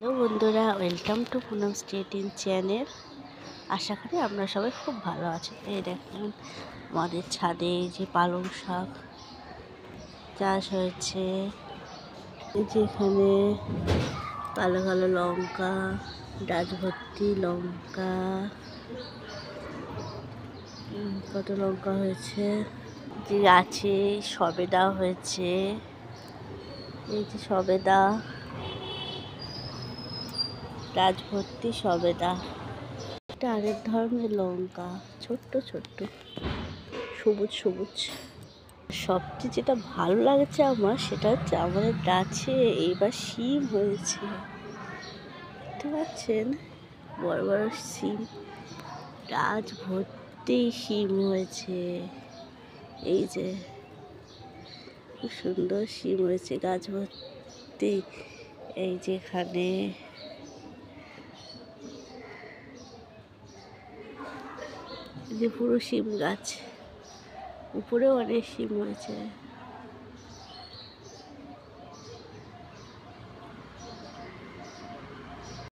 Hello বন্ধুরা, welcome to Punam state in channel. আশা করি আমরা সবাই খুব ভালো আছি। এই দেখুন, আমাদের ছাদে এই যে পালং শাক চাষ হয়েছে। এই যে এখানে কালো কালো লঙ্কা, ডাল ভর্তি লঙ্কা, কত লঙ্কা হয়েছে। যে গাছে সবেদা হয়েছে, এই যে সবেদা, গাছ ভর্তি সবেদা। এটা আরেক ধরনের লঙ্কা, ছোট্ট ছোট্ট, সবুজ সবুজ। সবচেয়ে যেটা ভালো লাগছে আমার, সেটা হচ্ছে আমাদের গাছে এইবার শিম হয়েছে। দেখতে পাচ্ছেন, বড় বড় শিম, গাছ ভর্তি শিম হয়েছে। এই যে খুব সুন্দর শিম হয়েছে গাছ ভর্তি। এই যে এখানে যে পুরো শিম গাছ, উপরেও অনেক শিম হয়েছে।